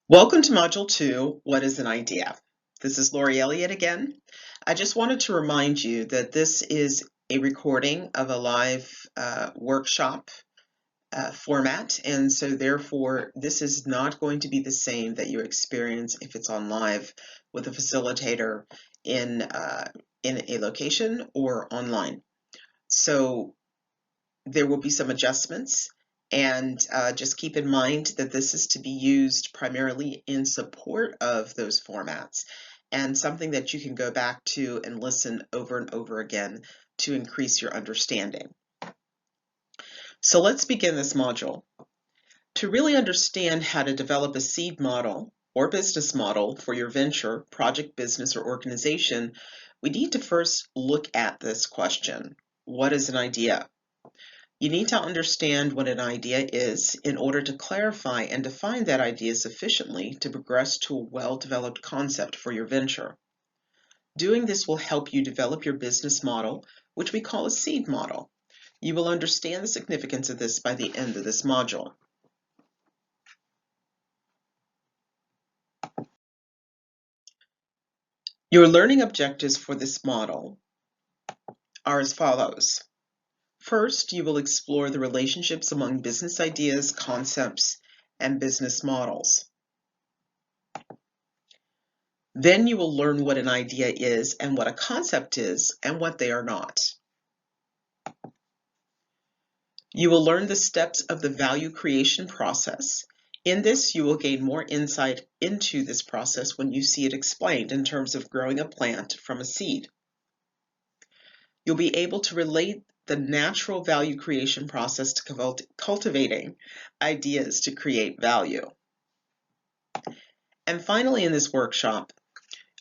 Welcome to Module 2, What is an Idea? This is Lori Elliott again. I just wanted to remind you that this is a recording of a live workshop format, and so therefore this is not going to be the same that you experience if it's on live with a facilitator in a location or online. So there will be some adjustments, and just keep in mind that this is to be used primarily in support of those formats and something that you can go back to and listen over and over again to increase your understanding. So let's begin this module. To really understand how to develop a seed model or business model for your venture, project, business, or organization, we need to first look at this question: what is an idea? You need to understand what an idea is in order to clarify and define that idea sufficiently to progress to a well-developed concept for your venture. Doing this will help you develop your business model, which we call a seed model. You will understand the significance of this by the end of this module. Your learning objectives for this model are as follows. First, you will explore the relationships among business ideas, concepts, and business models. Then you will learn what an idea is and what a concept is and what they are not. You will learn the steps of the value creation process. In this, you will gain more insight into this process when you see it explained in terms of growing a plant from a seed. You'll be able to relate the natural value creation process to cultivating ideas to create value. And finally, in this workshop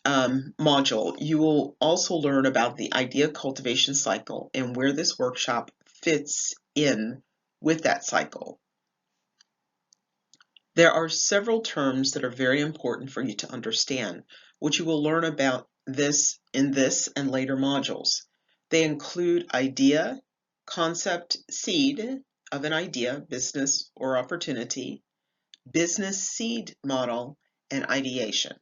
module, you will also learn about the idea cultivation cycle and where this workshop fits in with that cycle. There are several terms that are very important for you to understand, which you will learn about this in this and later modules. They include idea, concept, seed of an idea, business or opportunity, business seed model, and ideation.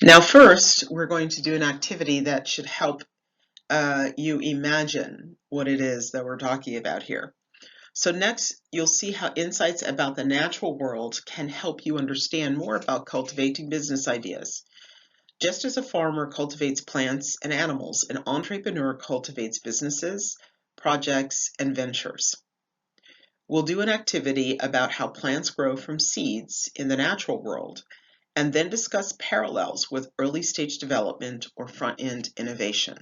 Now first, we're going to do an activity that should help you imagine what it is that we're talking about here. So next, you'll see how insights about the natural world can help you understand more about cultivating business ideas. Just as a farmer cultivates plants and animals, an entrepreneur cultivates businesses, projects, and ventures. We'll do an activity about how plants grow from seeds in the natural world, and then discuss parallels with early stage development or front-end innovation.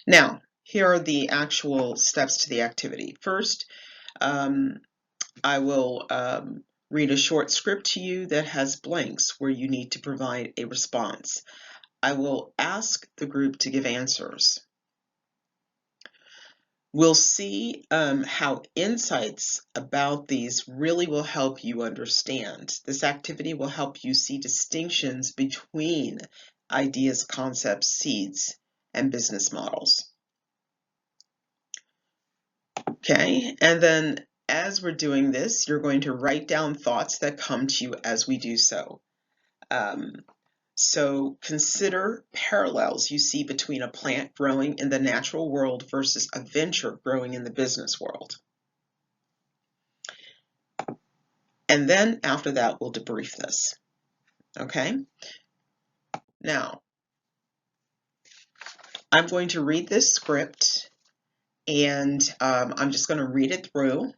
Now, here are the actual steps to the activity. First, I will read a short script to you that has blanks where you need to provide a response. I will ask the group to give answers. We'll see how insights about these really will help you understand. This activity will help you see distinctions between ideas, concepts, seeds, and business models. Okay, and then as we're doing this, you're going to write down thoughts that come to you as we do so. So consider parallels you see between a plant growing in the natural world versus a venture growing in the business world. And then after that, we'll debrief this. Okay? Now, I'm going to read this script, and I'm just going to read it through,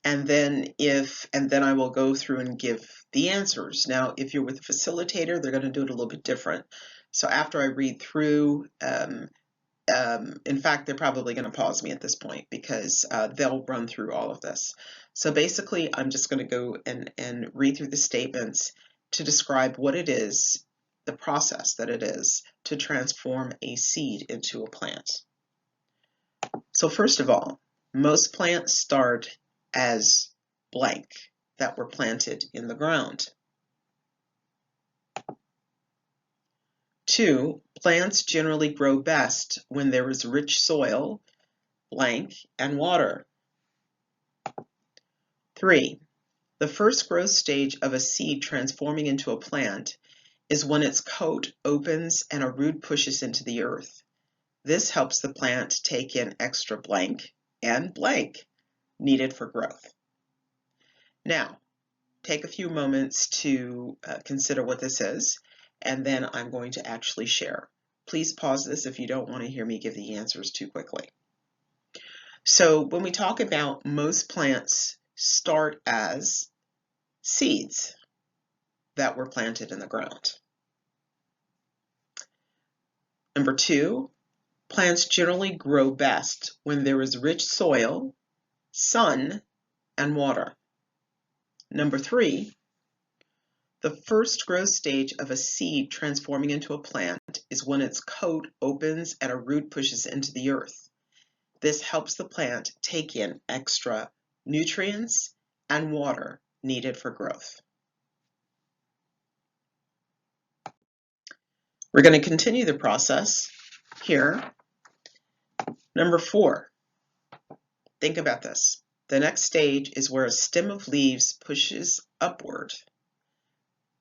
and then I will go through and give the answers. Now, if you're with a facilitator, they're going to do it a little bit different. So after I read through, in fact, they're probably going to pause me at this point because they'll run through all of this. So basically, I'm just going to go and read through the statements to describe what it is, the process that it is to transform a seed into a plant. So first of all, most plants start as blank that were planted in the ground. 2, plants generally grow best when there is rich soil, blank, and water. 3. The first growth stage of a seed transforming into a plant is when its coat opens and a root pushes into the earth. This helps the plant take in extra blank and blank needed for growth. Now, take a few moments to consider what this is, and then I'm going to actually share. Please pause this if you don't want to hear me give the answers too quickly. So when we talk about most plants start as seeds that were planted in the ground. Number 2, plants generally grow best when there is rich soil, sun, and water. Number 3, the first growth stage of a seed transforming into a plant is when its coat opens and a root pushes into the earth. This helps the plant take in extra nutrients and water needed for growth. We're going to continue the process here. Number 4, think about this. The next stage is where a stem of leaves pushes upward.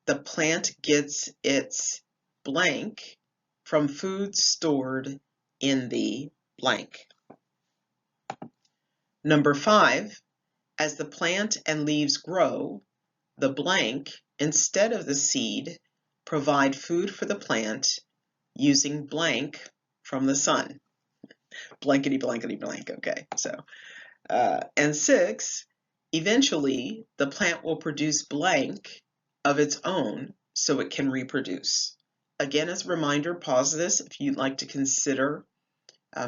The plant gets its blank from food stored in the blank. Number 5, as the plant and leaves grow, the blank, instead of the seed, provide food for the plant using blank from the sun. Blankety, blankety, blank. Okay, so, and 6, eventually the plant will produce blank of its own so it can reproduce. Again, as a reminder, pause this if you'd like to consider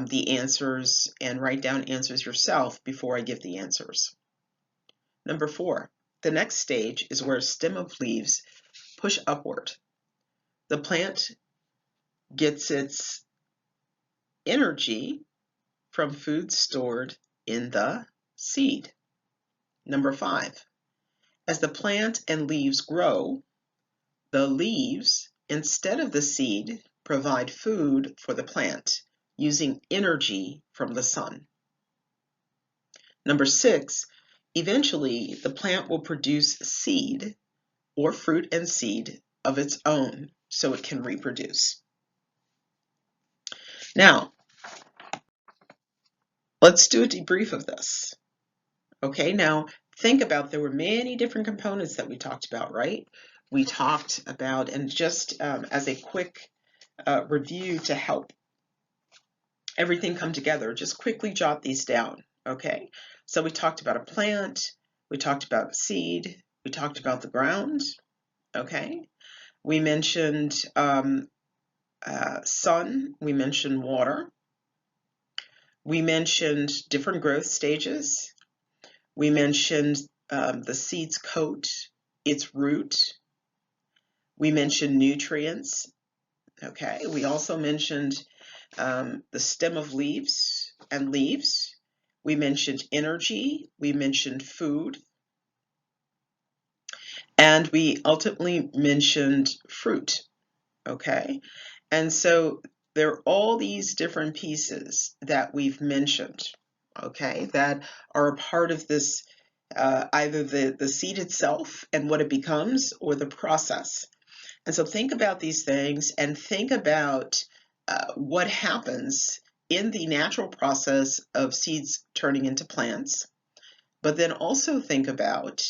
the answers and write down answers yourself before I give the answers. Number 4, the next stage is where a stem of leaves push upward. The plant gets its energy from food stored in the seed. Number 5, as the plant and leaves grow, the leaves, instead of the seed, provide food for the plant using energy from the sun. Number 6, eventually the plant will produce seed or fruit and seed of its own so it can reproduce. Now, let's do a debrief of this. Okay, now think about, there were many different components that we talked about, right? We talked about, and just as a quick review to help everything come together, just quickly jot these down, okay? So we talked about a plant, we talked about seed, we talked about the ground, okay? We mentioned sun, we mentioned water, we mentioned different growth stages, we mentioned the seed's coat, its root, we mentioned nutrients, okay? We also mentioned the stem of leaves and leaves. We mentioned energy, we mentioned food, and we ultimately mentioned fruit, okay? And so there are all these different pieces that we've mentioned, okay, that are a part of this, either the seed itself and what it becomes, or the process. And so think about these things and think about what happens in the natural process of seeds turning into plants, but then also think about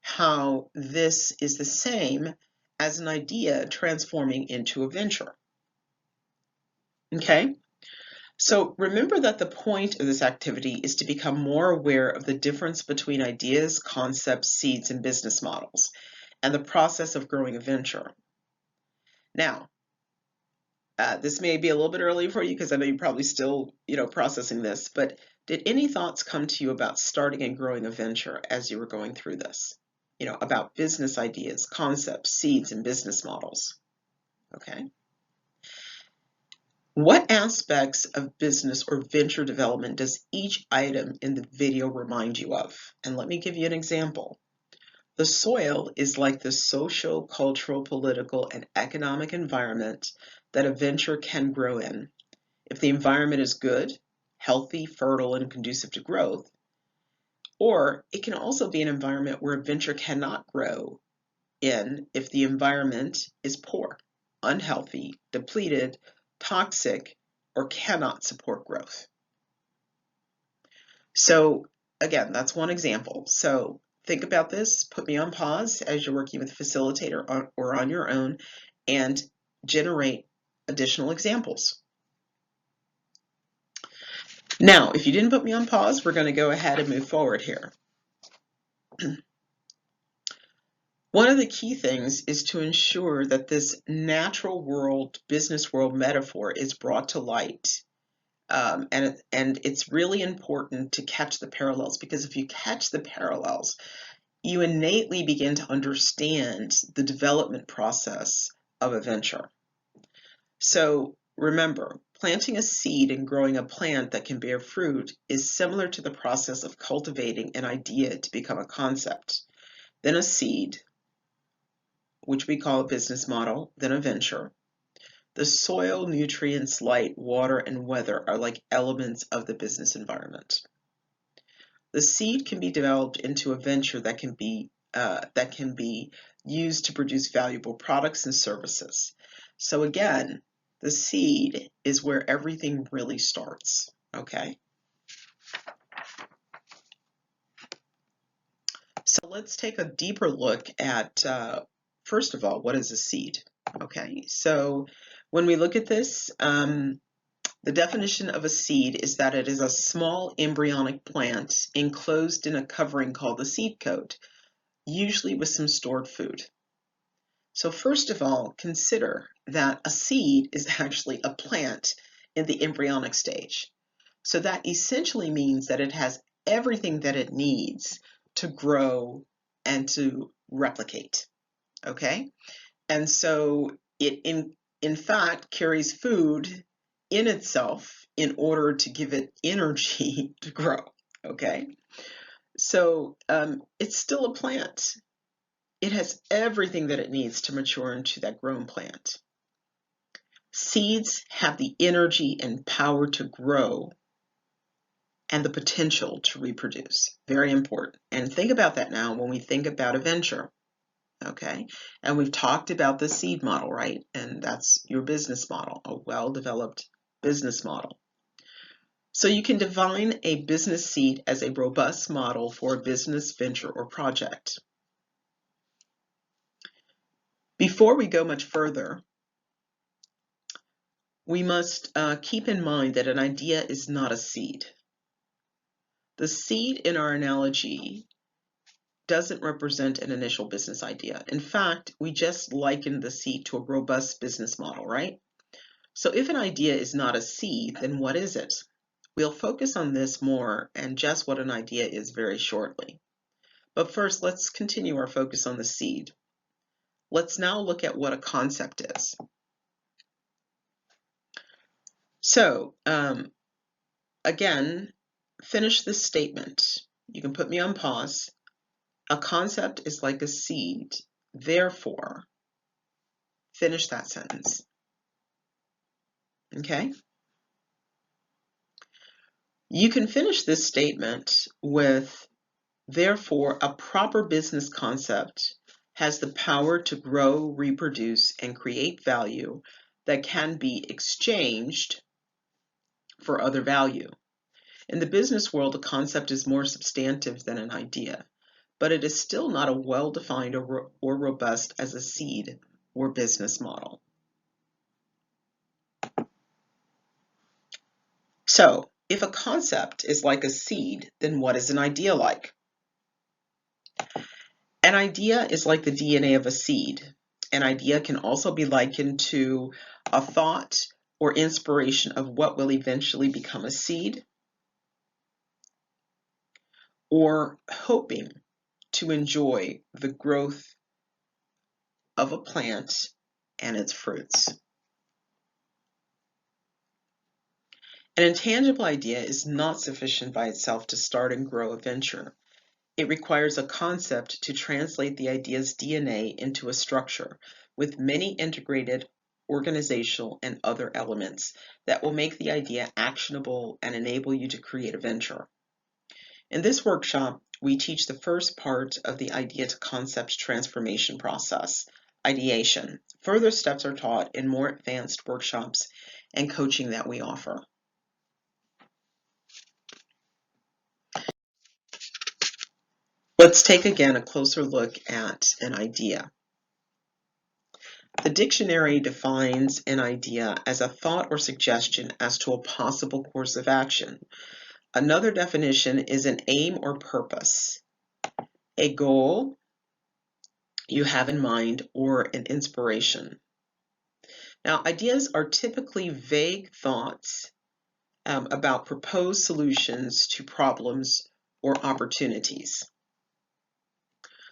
how this is the same as an idea transforming into a venture. Okay, so remember that the point of this activity is to become more aware of the difference between ideas, concepts, seeds, and business models, and the process of growing a venture. Now, this may be a little bit early for you because I know you're probably still, processing this, but did any thoughts come to you about starting and growing a venture as you were going through this? About business ideas, concepts, seeds, and business models. Okay. What aspects of business or venture development does each item in the video remind you of? And let me give you an example. The soil is like the social, cultural, political, and economic environment that a venture can grow in. If the environment is good, healthy, fertile, and conducive to growth. Or it can also be an environment where a venture cannot grow in if the environment is poor, unhealthy, depleted, toxic, or cannot support growth. So again, that's one example. So think about this, put me on pause as you're working with a facilitator or on your own, and generate additional examples. Now, if you didn't put me on pause, we're going to go ahead and move forward here. One of the key things is to ensure that this natural world, business world metaphor is brought to light. And it's really important to catch the parallels, because if you catch the parallels, you innately begin to understand the development process of a venture. So remember, planting a seed and growing a plant that can bear fruit is similar to the process of cultivating an idea to become a concept, then a seed, which we call a business model, then a venture. The soil, nutrients, light, water, and weather are like elements of the business environment. The seed can be developed into a venture that can be used to produce valuable products and services. So again, the seed is where everything really starts, okay? So let's take a deeper look at, first of all, what is a seed? Okay, so when we look at this, the definition of a seed is that it is a small embryonic plant enclosed in a covering called the seed coat, usually with some stored food. So first of all, consider that a seed is actually a plant in the embryonic stage. So that essentially means that it has everything that it needs to grow and to replicate, okay? And so it in fact carries food in itself in order to give it energy to grow, okay? So it's still a plant. It has everything that it needs to mature into that grown plant. Seeds have the energy and power to grow and the potential to reproduce. Very important. And think about that now when we think about a venture. Okay, and we've talked about the seed model, right? And that's your business model, a well-developed business model. So you can define a business seed as a robust model for a business venture or project. Before we go much further, we must keep in mind that an idea is not a seed. The seed in our analogy doesn't represent an initial business idea. In fact, we just likened the seed to a robust business model, right? So if an idea is not a seed, then what is it? We'll focus on this more and just what an idea is very shortly. But first, let's continue our focus on the seed. Let's now look at what a concept is. So, again, finish this statement. You can put me on pause. A concept is like a seed. Therefore, finish that sentence. Okay? You can finish this statement with, therefore, a proper business concept has the power to grow, reproduce, and create value that can be exchanged for other value. In the business world, a concept is more substantive than an idea, but it is still not as well-defined or robust as a seed or business model. So, if a concept is like a seed, then what is an idea like? An idea is like the DNA of a seed. An idea can also be likened to a thought or inspiration of what will eventually become a seed, or hoping to enjoy the growth of a plant and its fruits. An intangible idea is not sufficient by itself to start and grow a venture. It requires a concept to translate the idea's DNA into a structure with many integrated organizational, and other elements that will make the idea actionable and enable you to create a venture. In this workshop, we teach the first part of the idea to concept transformation process, ideation. Further steps are taught in more advanced workshops and coaching that we offer. Let's take again a closer look at an idea. The dictionary defines an idea as a thought or suggestion as to a possible course of action. Another definition is an aim or purpose, a goal you have in mind, or an inspiration. Now, ideas are typically vague thoughts about proposed solutions to problems or opportunities.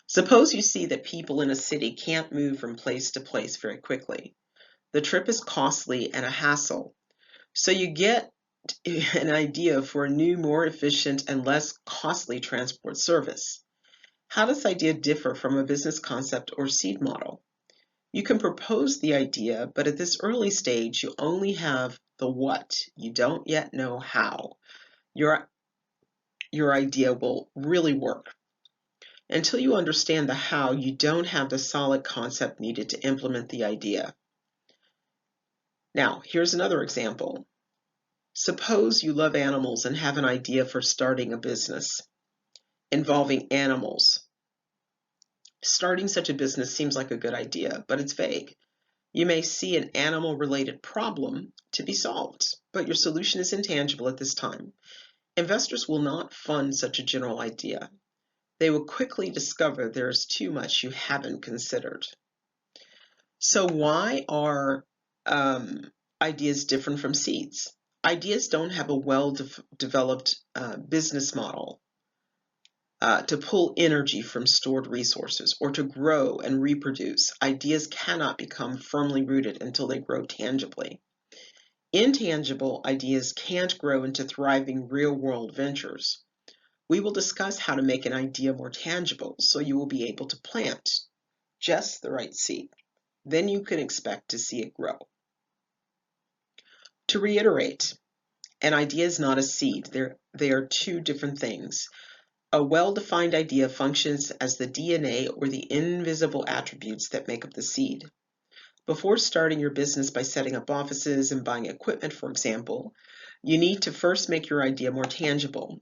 Suppose you see that people in a city can't move from place to place very quickly. The trip is costly and a hassle. So you get an idea for a new, more efficient, and less costly transport service. How does this idea differ from a business concept or seed model? You can propose the idea, but at this early stage, you only have the what. You don't yet know how your idea will really work. Until you understand the how, you don't have the solid concept needed to implement the idea. Now, here's another example. Suppose you love animals and have an idea for starting a business involving animals. Starting such a business seems like a good idea, but it's vague. You may see an animal-related problem to be solved, but your solution is intangible at this time. Investors will not fund such a general idea. They will quickly discover there is too much you haven't considered. So why are ideas different from seeds? Ideas don't have a well-developed business model to pull energy from stored resources or to grow and reproduce. Ideas cannot become firmly rooted until they grow tangibly. Intangible ideas can't grow into thriving real-world ventures. We will discuss how to make an idea more tangible so you will be able to plant just the right seed. Then you can expect to see it grow. To reiterate, an idea is not a seed. They are two different things. A well-defined idea functions as the DNA or the invisible attributes that make up the seed. Before starting your business by setting up offices and buying equipment, for example, you need to first make your idea more tangible.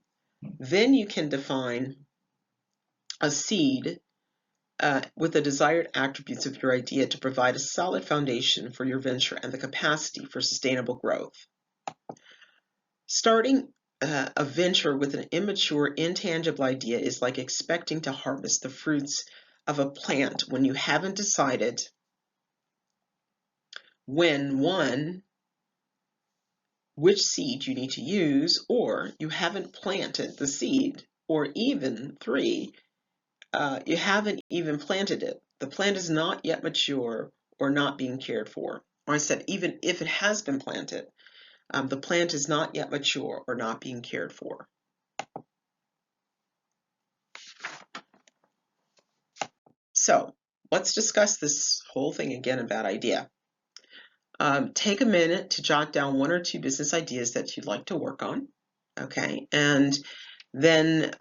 Then you can define a seed with the desired attributes of your idea to provide a solid foundation for your venture and the capacity for sustainable growth. Starting a venture with an immature, intangible idea is like expecting to harvest the fruits of a plant when you haven't decided which seed you need to use, or you haven't planted the seed, or even three, you haven't even planted it. The plant is not yet mature or not being cared for. Or I said, even if it has been planted, the plant is not yet mature or not being cared for. So let's discuss this whole thing again about idea. Take a minute to jot down one or two business ideas that you'd like to work on, okay? And then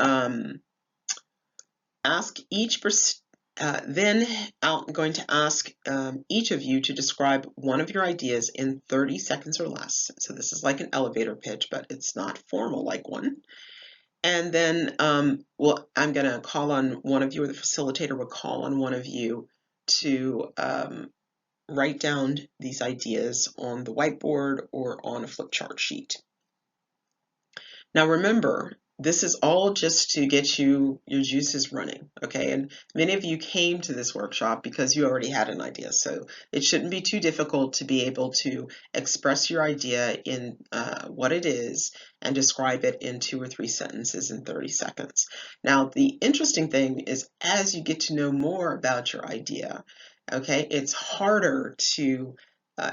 ask each then I'm going to ask each of you to describe one of your ideas in 30 seconds or less. So this is like an elevator pitch, but it's not formal like one. And then I'm going to call on one of you, or the facilitator will call on one of you to write down these ideas on the whiteboard or on a flip chart sheet. Now remember, this is all just to get your juices running, okay? And many of you came to this workshop because you already had an idea, so it shouldn't be too difficult to be able to express your idea in what it is and describe it in 2 or 3 sentences in 30 seconds. Now, the interesting thing is as you get to know more about your idea, okay, it's harder to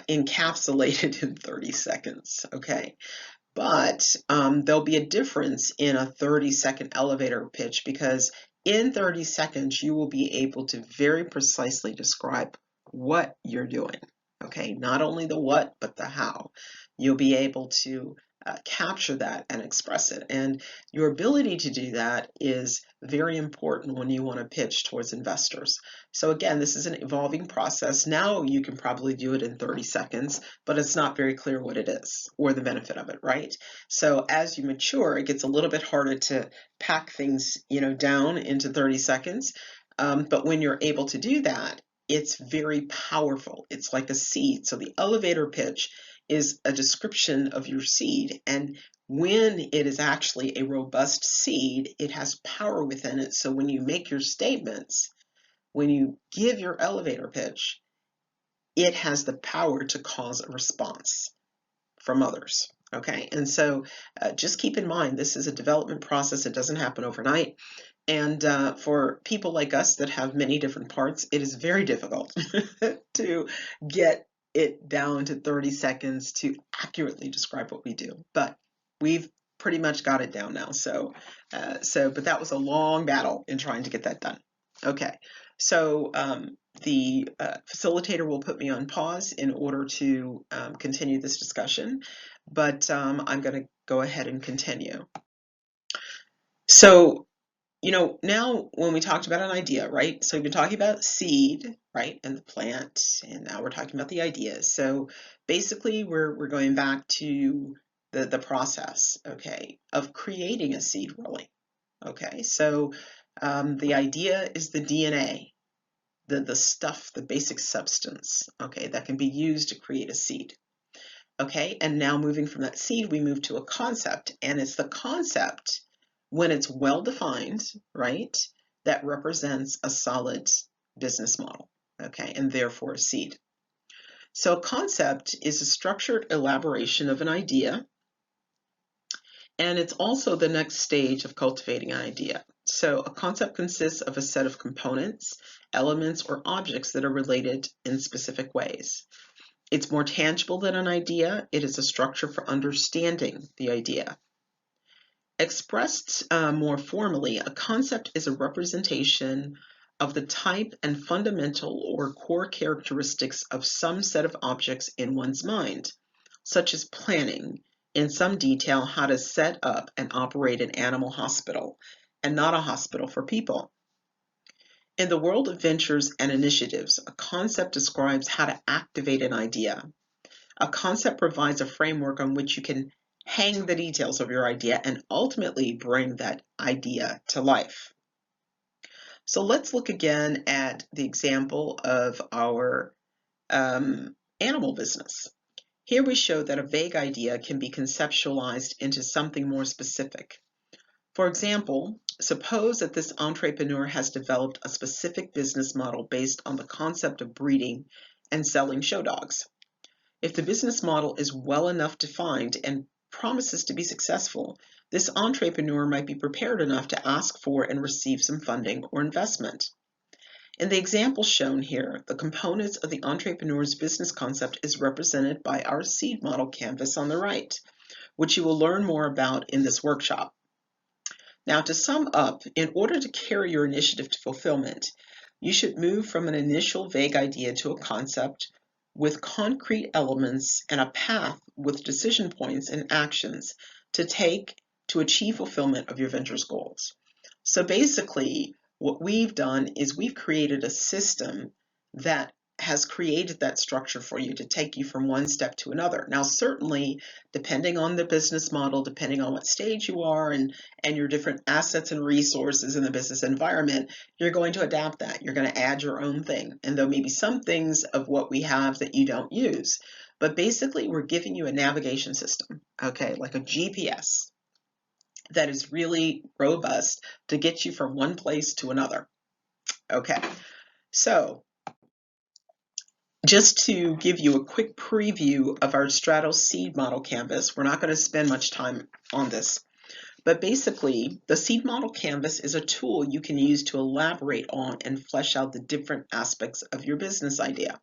encapsulate it in 30 seconds, okay? But there'll be a difference in a 30-second elevator pitch because in 30 seconds you will be able to very precisely describe what you're doing. Okay, not only the what, but the how. You'll be able to capture that and express it. And your ability to do that is very important when you want to pitch towards investors. So again, this is an evolving process. Now you can probably do it in 30 seconds, but it's not very clear what it is or the benefit of it, right? So as you mature, it gets a little bit harder to pack things, down into 30 seconds. But when you're able to do that, it's very powerful. It's like a seed. So the elevator pitch is a description of your seed. And when it is actually a robust seed, it has power within it. So when you make your statements, when you give your elevator pitch, it has the power to cause a response from others. Okay, and so just keep in mind, this is a development process. It doesn't happen overnight. And for people like us that have many different parts, it is very difficult to get it down to 30 seconds to accurately describe what we do. But we've pretty much got it down now. But that was a long battle in trying to get that done. Okay, so the facilitator will put me on pause in order to continue this discussion, but I'm going to go ahead and continue. So now when we talked about an idea, right? So we've been talking about seed, right, and the plant, and now we're talking about the idea. So basically, we're going back to the process, okay, of creating a seed, really. Okay, so the idea is the DNA, the stuff, the basic substance, okay, that can be used to create a seed. Okay, and now moving from that seed, we move to a concept, and it's the concept when it's well defined, right, that represents a solid business model, okay, and therefore a seed. So a concept is a structured elaboration of an idea, and it's also the next stage of cultivating an idea. So a concept consists of a set of components, elements, or objects that are related in specific ways. It's more tangible than an idea. It is a structure for understanding the idea. Expressed more formally, a concept is a representation of the type and fundamental or core characteristics of some set of objects in one's mind, such as planning in some detail how to set up and operate an animal hospital and not a hospital for people. In the world of ventures and initiatives, a concept describes how to activate an idea. A concept provides a framework on which you can hang the details of your idea and ultimately bring that idea to life. So let's look again at the example of our animal business. Here we show that a vague idea can be conceptualized into something more specific. For example, suppose that this entrepreneur has developed a specific business model based on the concept of breeding and selling show dogs. If the business model is well enough defined and promises to be successful, this entrepreneur might be prepared enough to ask for and receive some funding or investment. In the example shown here, the components of the entrepreneur's business concept is represented by our seed model canvas on the right, which you will learn more about in this workshop. Now, to sum up, in order to carry your initiative to fulfillment, you should move from an initial vague idea to a concept with concrete elements and a path with decision points and actions to take to achieve fulfillment of your venture's goals. So basically, what we've done is we've created a system that has created that structure for you to take you from one step to another. Now, certainly, depending on the business model, depending on what stage you are and your different assets and resources in the business environment, you're going to adapt that. You're going to add your own thing. And there may be some things of what we have that you don't use. But basically, we're giving you a navigation system, okay, like a GPS that is really robust to get you from one place to another. Okay, so just to give you a quick preview of our Stratos seed model canvas, we're not going to spend much time on this, but basically the seed model canvas is a tool you can use to elaborate on and flesh out the different aspects of your business idea.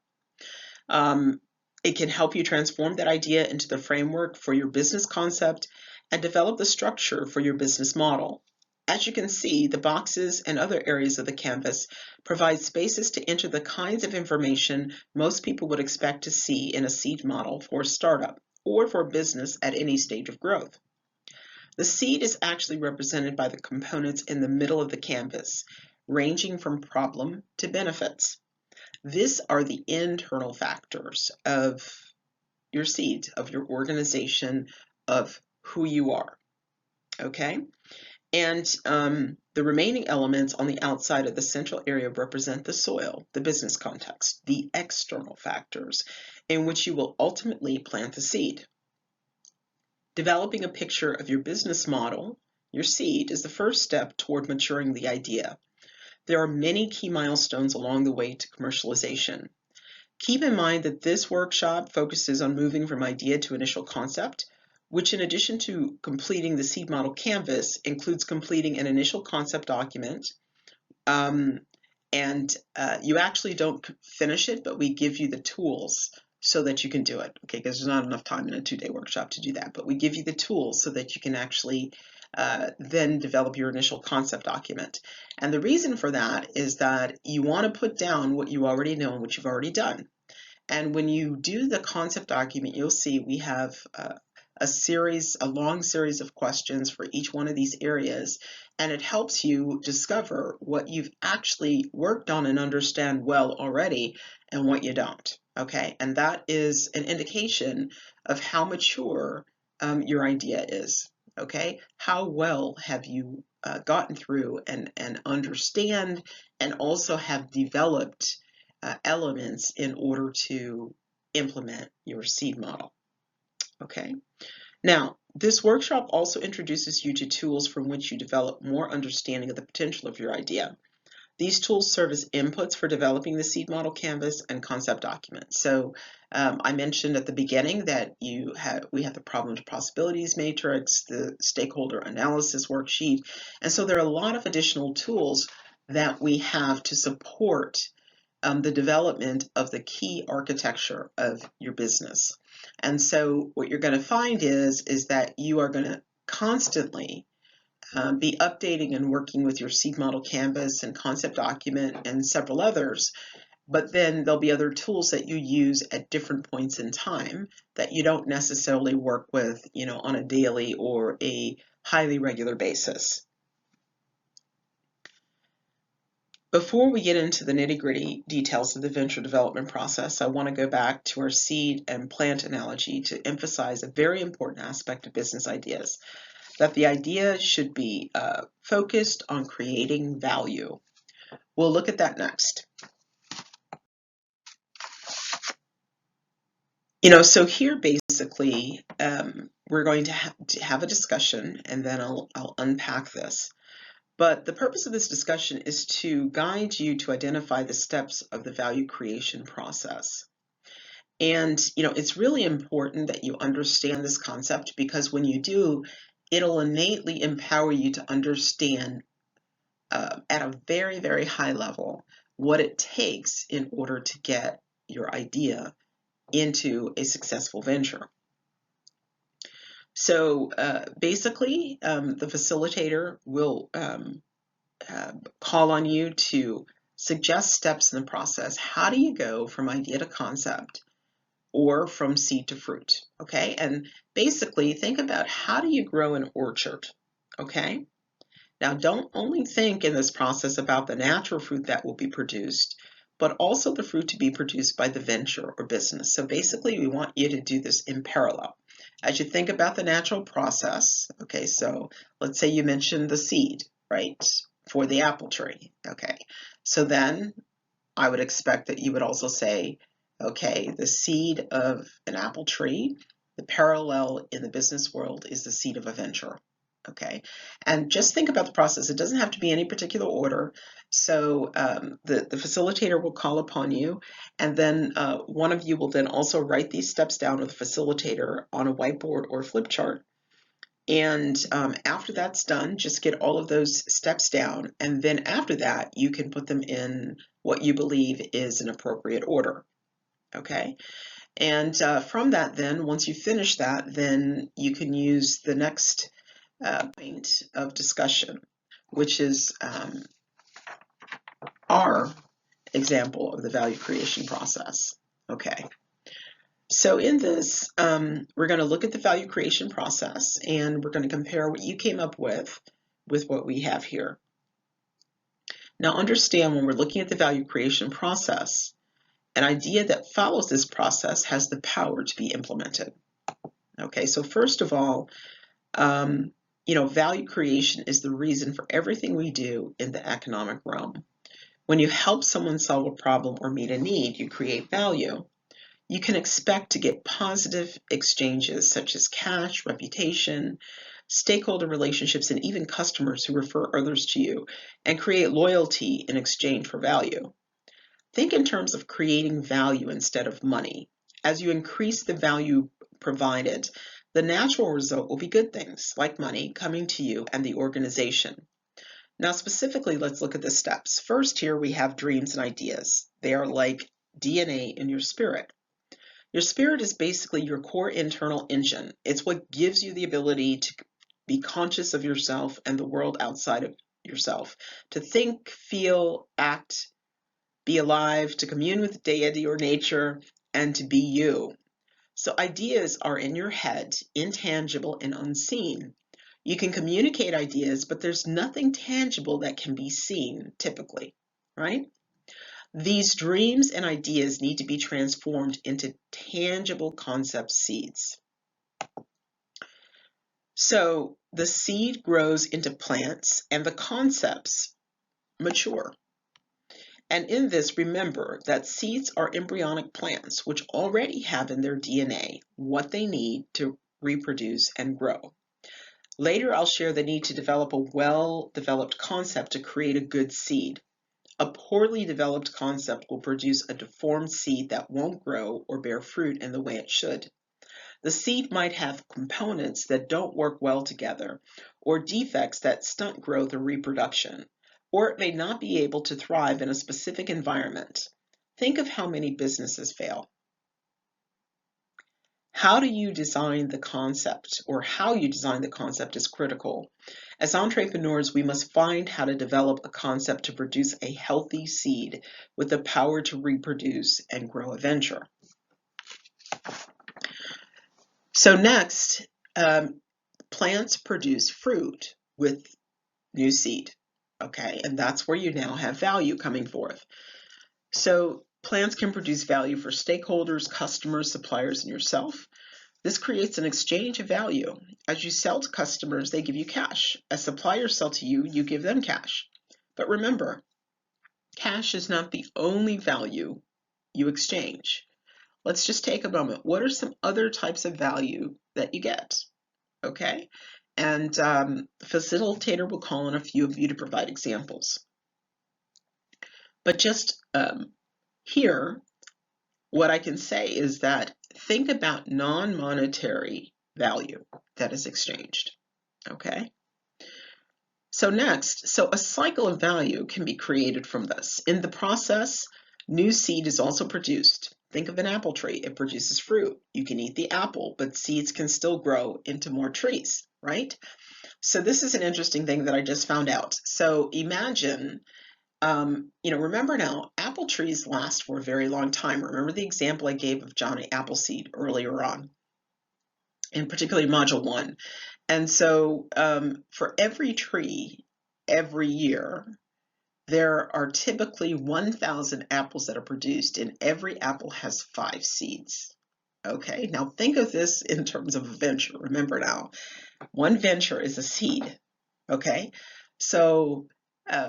It can help you transform that idea into the framework for your business concept and develop the structure for your business model. As you can see, the boxes and other areas of the canvas provide spaces to enter the kinds of information most people would expect to see in a seed model for a startup or for a business at any stage of growth. The seed is actually represented by the components in the middle of the canvas, ranging from problem to benefits. These are the internal factors of your seed, of your organization, of who you are, okay? And the remaining elements on the outside of the central area represent the soil, the business context, the external factors in which you will ultimately plant the seed. Developing a picture of your business model, your seed, is the first step toward maturing the idea. There are many key milestones along the way to commercialization. Keep in mind that this workshop focuses on moving from idea to initial concept, which in addition to completing the seed model canvas includes completing an initial concept document. You actually don't finish it, but we give you the tools so that you can do it, okay? Because there's not enough time in a 2-day workshop to do that, but we give you the tools so that you can actually then develop your initial concept document. And the reason for that is that you want to put down what you already know and what you've already done. And when you do the concept document, you'll see we have a long series of questions for each one of these areas, and it helps you discover what you've actually worked on and understand well already and what you don't, okay? And that is an indication of how mature your idea is, okay? How well have you gotten through and understand and also have developed elements in order to implement your seed model, okay? Now, this workshop also introduces you to tools from which you develop more understanding of the potential of your idea. These tools serve as inputs for developing the seed model canvas and concept document. So I mentioned at the beginning that we have the problem to possibilities matrix, the stakeholder analysis worksheet, and so there are a lot of additional tools that we have to support the development of the key architecture of your business. And so what you're going to find is that you are going to constantly be updating and working with your seed model canvas and concept document and several others, but then there'll be other tools that you use at different points in time that you don't necessarily work with, on a daily or a highly regular basis. Before we get into the nitty-gritty details of the venture development process, I want to go back to our seed and plant analogy to emphasize a very important aspect of business ideas, that the idea should be focused on creating value. We'll look at that next. So here basically we're going to have a discussion, and then I'll unpack this. But the purpose of this discussion is to guide you to identify the steps of the value creation process. And, it's really important that you understand this concept, because when you do, it'll innately empower you to understand at a very, very high level what it takes in order to get your idea into a successful venture. So basically, the facilitator will call on you to suggest steps in the process. How do you go from idea to concept or from seed to fruit? Okay, and basically think about, how do you grow an orchard? Okay, now don't only think in this process about the natural fruit that will be produced, but also the fruit to be produced by the venture or business. So basically we want you to do this in parallel. As you think about the natural process, okay, so let's say you mentioned the seed, right, for the apple tree, okay, so then I would expect that you would also say, okay, the seed of an apple tree, the parallel in the business world is the seed of a venture, okay? And just think about the process. It doesn't have to be any particular order. So the facilitator will call upon you, and then one of you will then also write these steps down with the facilitator on a whiteboard or flip chart. And after that's done, just get all of those steps down, and then after that, you can put them in what you believe is an appropriate order, okay? And from that then, once you finish that, then you can use the next point of discussion. which is our example of the value creation process. Okay. So in this, we're going to look at the value creation process, and we're going to compare what you came up with what we have here. Now understand, when we're looking at the value creation process, an idea that follows this process has the power to be implemented. Okay, so first of all, value creation is the reason for everything we do in the economic realm. When you help someone solve a problem or meet a need, you create value. You can expect to get positive exchanges such as cash, reputation, stakeholder relationships, and even customers who refer others to you, and create loyalty in exchange for value. Think in terms of creating value instead of money. As you increase the value provided, the natural result will be good things like money coming to you and the organization. Now specifically, let's look at the steps. First, here we have dreams and ideas. They are like DNA in your spirit. Your spirit is basically your core internal engine. It's what gives you the ability to be conscious of yourself and the world outside of yourself, to think, feel, act, be alive, to commune with deity or nature, and to be you. So ideas are in your head, intangible and unseen. You can communicate ideas, but there's nothing tangible that can be seen typically, right? These dreams and ideas need to be transformed into tangible concept seeds. So the seed grows into plants and the concepts mature. And in this, remember that seeds are embryonic plants which already have in their DNA what they need to reproduce and grow. Later, I'll share the need to develop a well-developed concept to create a good seed. A poorly developed concept will produce a deformed seed that won't grow or bear fruit in the way it should. The seed might have components that don't work well together, or defects that stunt growth or reproduction, or it may not be able to thrive in a specific environment. Think of how many businesses fail. How you design the concept is critical. As entrepreneurs, we must find how to develop a concept to produce a healthy seed with the power to reproduce and grow a venture. So next, plants produce fruit with new seed, okay? And that's where you now have value coming forth. So plants can produce value for stakeholders, customers, suppliers, and yourself. This creates an exchange of value. As you sell to customers, they give you cash. As suppliers sell to you, you give them cash. But remember, cash is not the only value you exchange. Let's just take a moment. What are some other types of value that you get? Okay, and the facilitator will call on a few of you to provide examples. But just here, what I can say is that think about non-monetary value that is exchanged, okay? So next, a cycle of value can be created from this. In the process, new seed is also produced. Think of an apple tree. It produces fruit. You can eat the apple, but seeds can still grow into more trees, right? So this is an interesting thing that I just found out. So imagine, remember now, apple trees last for a very long time. Remember the example I gave of Johnny Appleseed earlier on, and particularly Module 1. And so for every tree, every year, there are typically 1,000 apples that are produced, and every apple has 5 seeds. Okay, now think of this in terms of a venture. Remember now, one venture is a seed, okay? So,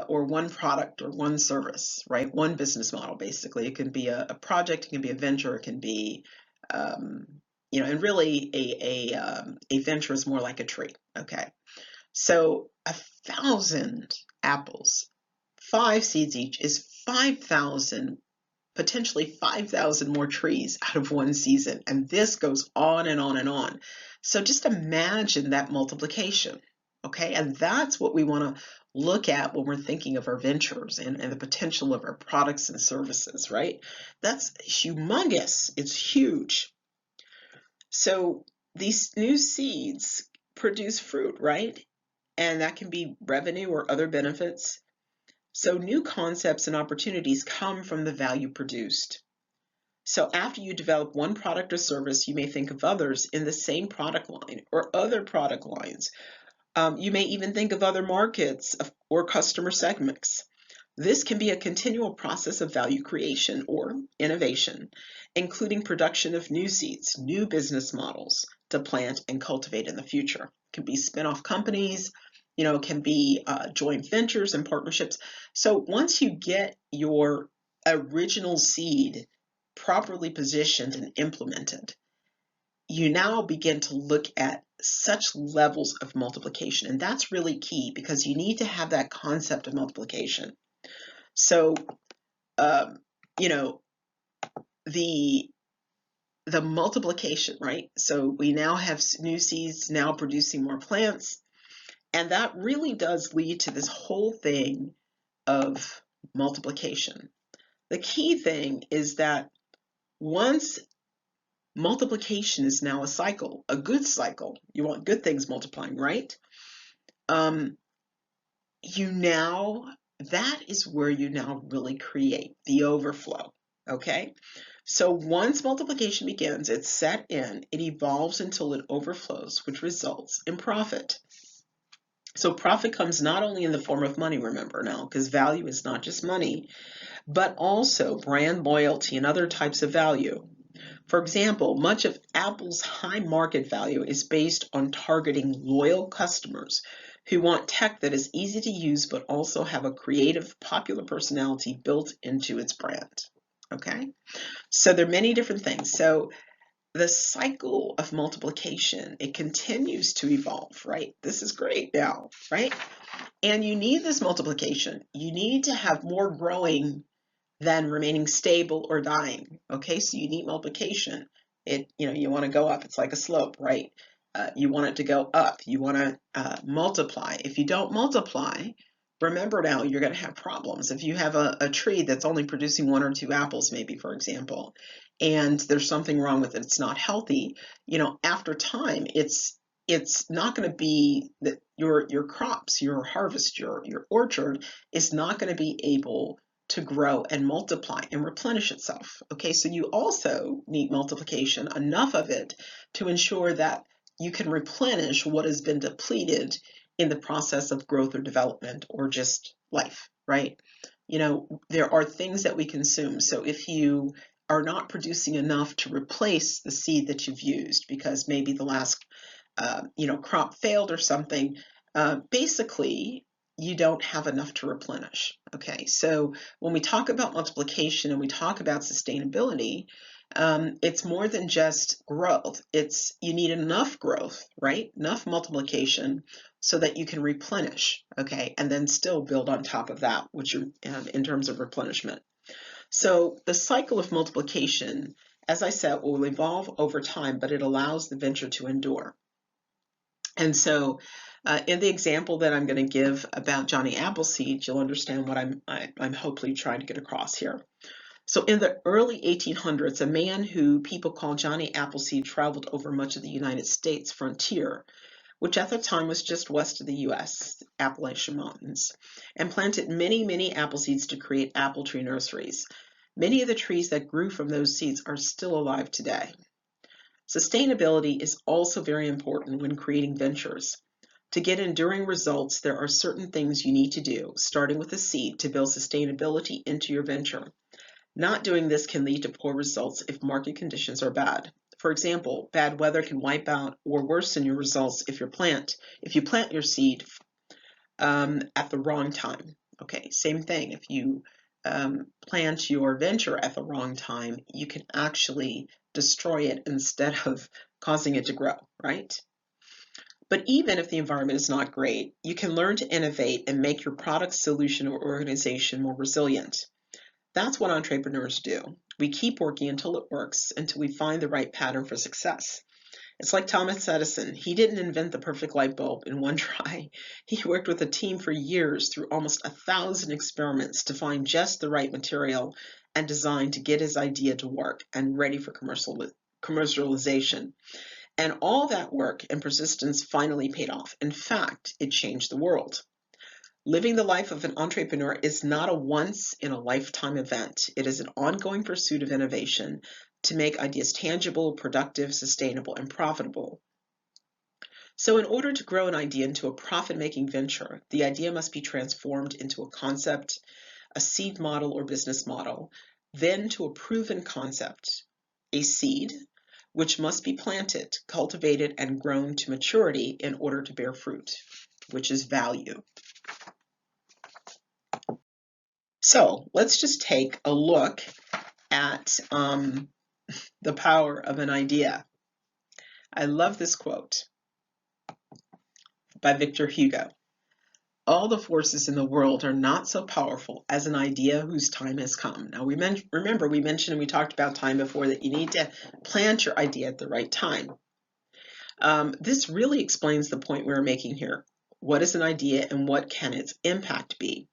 or one product or one service, right? One business model, basically. It can be a project, it can be a venture, it can be, and really a venture is more like a tree, okay? So 1,000 apples, 5 seeds each, is 5,000, potentially 5,000 more trees out of one season. And this goes on and on and on. So just imagine that multiplication, okay? And that's what we want to look at when we're thinking of our ventures and the potential of our products and services, right? That's humongous. It's huge. So these new seeds produce fruit, right? and that can be revenue or other benefits. So new concepts and opportunities come from the value produced. So after you develop one product or service, you may think of others in the same product line or other product lines. You may even think of other markets or customer segments. This can be a continual process of value creation or innovation, including production of new seeds, new business models to plant and cultivate in the future. It can be spin-off companies, can be joint ventures and partnerships. So once you get your original seed properly positioned and implemented, you now begin to look at such levels of multiplication. And that's really key because you need to have that concept of multiplication. So, you know, the multiplication, right? So we now have new seeds now producing more plants, and that really does lead to this whole thing of multiplication. The key thing is that once multiplication is now a cycle, a good cycle, you want good things multiplying, right? That is where you now really create the overflow, okay? So once multiplication begins, it's set in, it evolves until it overflows, which results in profit. So profit comes not only in the form of money, remember now, because value is not just money, but also brand loyalty and other types of value. For example, much of Apple's high market value is based on targeting loyal customers who want tech that is easy to use but also have a creative, popular personality built into its brand. Okay? So there are many different things. So the cycle of multiplication, it continues to evolve, right? This is great now, right? And you need this multiplication. You need to have more growing than remaining stable or dying. Okay, so you need multiplication. You want to go up. It's like a slope, right? You want it to go up. You want to multiply. If you don't multiply, remember now, you're going to have problems. If you have a tree that's only producing 1 or 2 apples, maybe, for example, and there's something wrong with it, it's not healthy, after time, it's not going to be that your crops, your harvest, your orchard is not going to be able to grow and multiply and replenish itself. Okay, so you also need multiplication, enough of it to ensure that you can replenish what has been depleted in the process of growth or development or just life, right? There are things that we consume. So if you are not producing enough to replace the seed that you've used because maybe the last crop failed or something, basically you don't have enough to replenish. Okay, so when we talk about multiplication and we talk about sustainability, it's more than just growth. You need enough growth, right? Enough multiplication so that you can replenish, okay, and then still build on top of that, which you in terms of replenishment. So the cycle of multiplication, as I said, will evolve over time, but it allows the venture to endure. And so in the example that I'm going to give about Johnny Appleseed, you'll understand what I'm hopefully trying to get across here. So in the early 1800s, a man who people call Johnny Appleseed traveled over much of the United States frontier, which at the time was just west of the U.S., Appalachian Mountains, and planted many, many apple seeds to create apple tree nurseries. Many of the trees that grew from those seeds are still alive today. Sustainability is also very important when creating ventures. To get enduring results, there are certain things you need to do, starting with a seed, to build sustainability into your venture. Not doing this can lead to poor results if market conditions are bad. For example, bad weather can wipe out or worsen your results if you plant your seed at the wrong time. Okay, same thing. If you plant your venture at the wrong time, you can actually destroy it instead of causing it to grow, right? But even if the environment is not great, you can learn to innovate and make your product, solution, or organization more resilient. That's what entrepreneurs do. We keep working until it works, until we find the right pattern for success. It's like Thomas Edison. He didn't invent the perfect light bulb in one try. He worked with a team for years through almost 1,000 experiments to find just the right material and design to get his idea to work and ready for commercialization. And all that work and persistence finally paid off. In fact, it changed the world. Living the life of an entrepreneur is not a once-in-a-lifetime event. It is an ongoing pursuit of innovation to make ideas tangible, productive, sustainable, and profitable. So in order to grow an idea into a profit-making venture, the idea must be transformed into a concept, a seed model or business model, then to a proven concept, a seed, which must be planted, cultivated, and grown to maturity in order to bear fruit, which is value. So let's just take a look at the power of an idea. I love this quote by Victor Hugo. All the forces in the world are not so powerful as an idea whose time has come. Now, remember, we mentioned and we talked about time before that you need to plant your idea at the right time. This really explains the point we're making here. What is an idea and what can its impact be?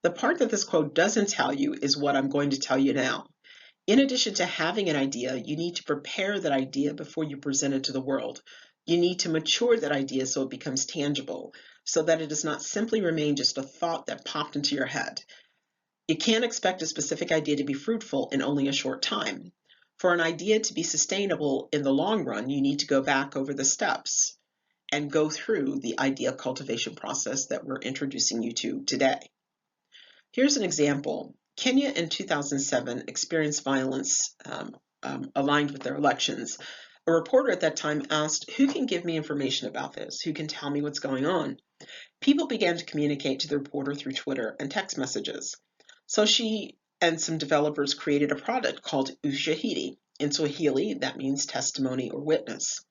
The part that this quote doesn't tell you is what I'm going to tell you now. In addition to having an idea, you need to prepare that idea before you present it to the world. You need to mature that idea so it becomes tangible, so that it does not simply remain just a thought that popped into your head. You can't expect a specific idea to be fruitful in only a short time. For an idea to be sustainable in the long run, you need to go back over the steps and go through the idea cultivation process that we're introducing you to today. Here's an example. Kenya in 2007 experienced violence aligned with their elections. A reporter at that time asked, who can give me information about this? Who can tell me what's going on? People began to communicate to the reporter through Twitter and text messages. So she and some developers created a product called Ushahidi. In Swahili, that means testimony or witness.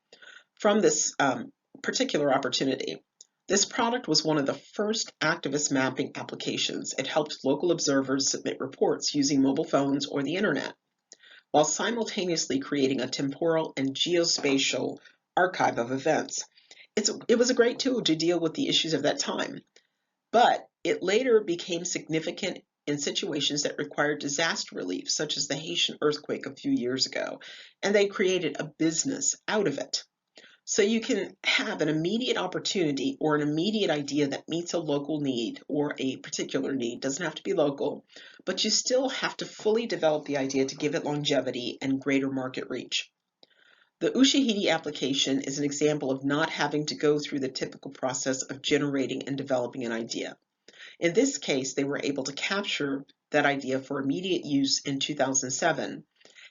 From this particular opportunity, this product was one of the first activist mapping applications. It helped local observers submit reports using mobile phones or the internet, while simultaneously creating a temporal and geospatial archive of events. It was a great tool to deal with the issues of that time, but it later became significant in situations that required disaster relief, such as the Haitian earthquake a few years ago, and they created a business out of it. So you can have an immediate opportunity or an immediate idea that meets a local need or a particular need. Doesn't have to be local, but you still have to fully develop the idea to give it longevity and greater market reach. The Ushahidi application is an example of not having to go through the typical process of generating and developing an idea. In this case, they were able to capture that idea for immediate use in 2007.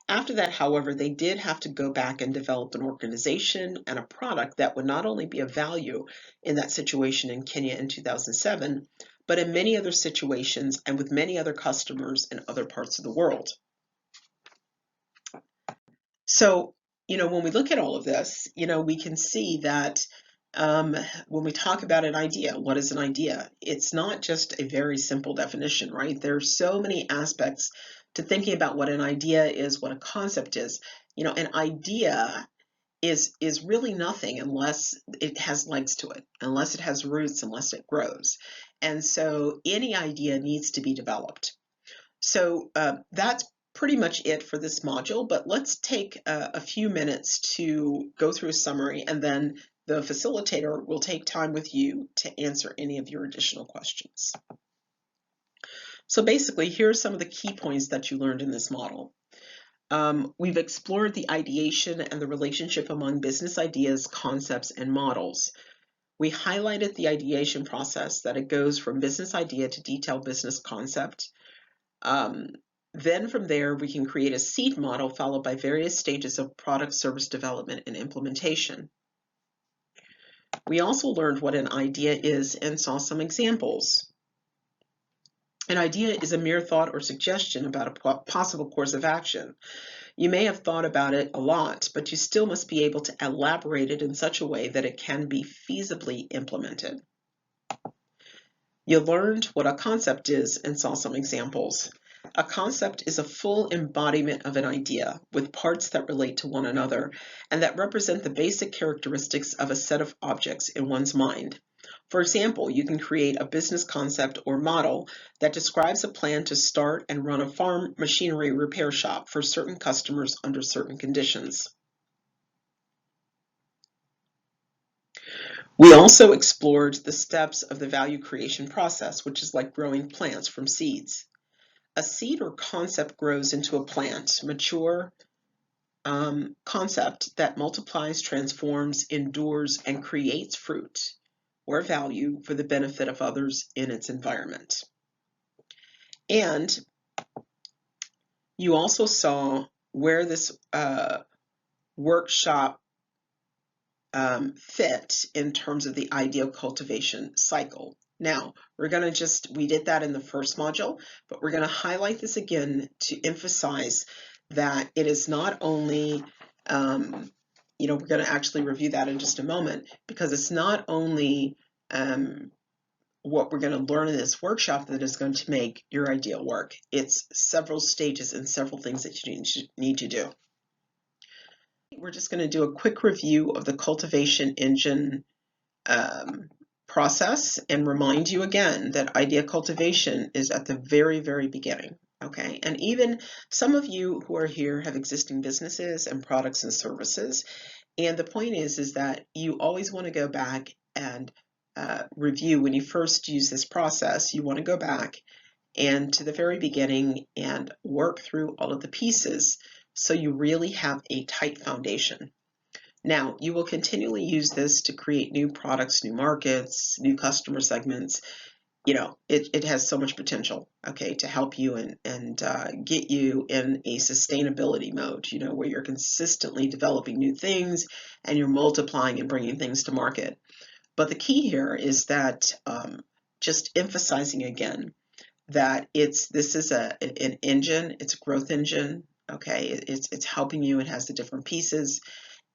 After that, however, they did have to go back and develop an organization and a product that would not only be of value in that situation in Kenya in 2007, but in many other situations and with many other customers in other parts of the world. So, when we look at all of this, we can see that when we talk about an idea, what is an idea? It's not just a very simple definition, right? There are so many aspects to thinking about what an idea is, what a concept is. An idea is really nothing unless it has legs to it, unless it has roots, unless it grows. And so any idea needs to be developed. So that's pretty much it for this module, but let's take a few minutes to go through a summary, and then the facilitator will take time with you to answer any of your additional questions. So basically, here are some of the key points that you learned in this model. We've explored the ideation and the relationship among business ideas, concepts, and models. We highlighted the ideation process, that it goes from business idea to detailed business concept. Then from there, we can create a seed model followed by various stages of product service development and implementation. We also learned what an idea is and saw some examples. An idea is a mere thought or suggestion about a possible course of action. You may have thought about it a lot, but you still must be able to elaborate it in such a way that it can be feasibly implemented. You learned what a concept is and saw some examples. A concept is a full embodiment of an idea with parts that relate to one another and that represent the basic characteristics of a set of objects in one's mind. For example, you can create a business concept or model that describes a plan to start and run a farm machinery repair shop for certain customers under certain conditions. We also explored the steps of the value creation process, which is like growing plants from seeds. A seed or concept grows into a plant, mature concept that multiplies, transforms, endures, and creates fruit or value for the benefit of others in its environment. And you also saw where this workshop fit in terms of the ideal cultivation cycle. Now, we did that in the first module, but we're going to highlight this again to emphasize that it is not only, we're going to actually review that in just a moment, because it's not only what we're going to learn in this workshop that is going to make your ideal work. It's several stages and several things that you need to do. We're just going to do a quick review of the cultivation engine process and remind you again that idea cultivation is at the very, very beginning. Okay, and even some of you who are here have existing businesses and products and services. And the point is that you always want to go back and review when you first use this process. You want to go back and to the very beginning and work through all of the pieces so you really have a tight foundation. Now, you will continually use this to create new products, new markets, new customer segments. It has so much potential, okay, to help you and get you in a sustainability mode, where you're consistently developing new things and you're multiplying and bringing things to market. But the key here is that just emphasizing again that this is an engine, it's a growth engine, okay, it's helping you, it has the different pieces,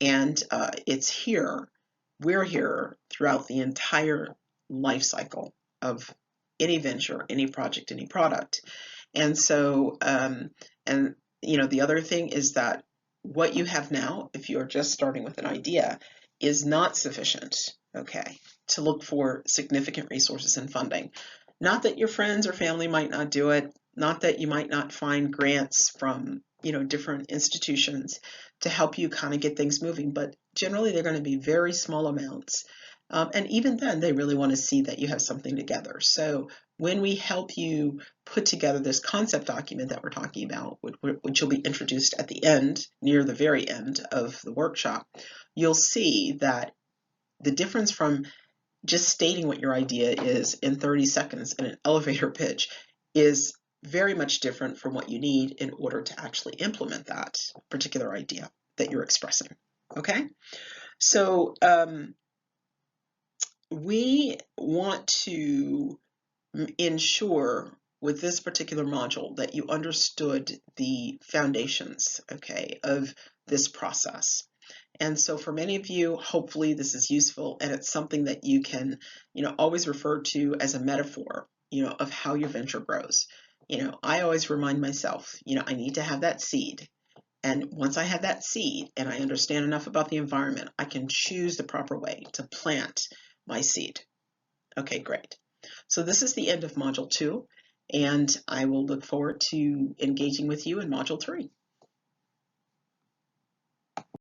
and we're here throughout the entire life cycle of any venture, any project, any product. And so, the other thing is that what you have now, if you're just starting with an idea, is not sufficient, okay, to look for significant resources and funding. Not that your friends or family might not do it, not that you might not find grants from, different institutions to help you kind of get things moving, but generally they're going to be very small amounts. And even then, they really want to see that you have something together. So when we help you put together this concept document that we're talking about, which will be introduced at the end, near the very end of the workshop, you'll see that the difference from just stating what your idea is in 30 seconds in an elevator pitch is very much different from what you need in order to actually implement that particular idea that you're expressing. Okay? So we want to ensure with this particular module that you understood the foundations, okay, of this process. And so for many of you, hopefully this is useful, and it's something that you can, always refer to as a metaphor, of how your venture grows. I always remind myself, I need to have that seed. And once I have that seed and I understand enough about the environment, I can choose the proper way to plant my seed. Okay, great. So this is the end of Module 2, and I will look forward to engaging with you in Module 3.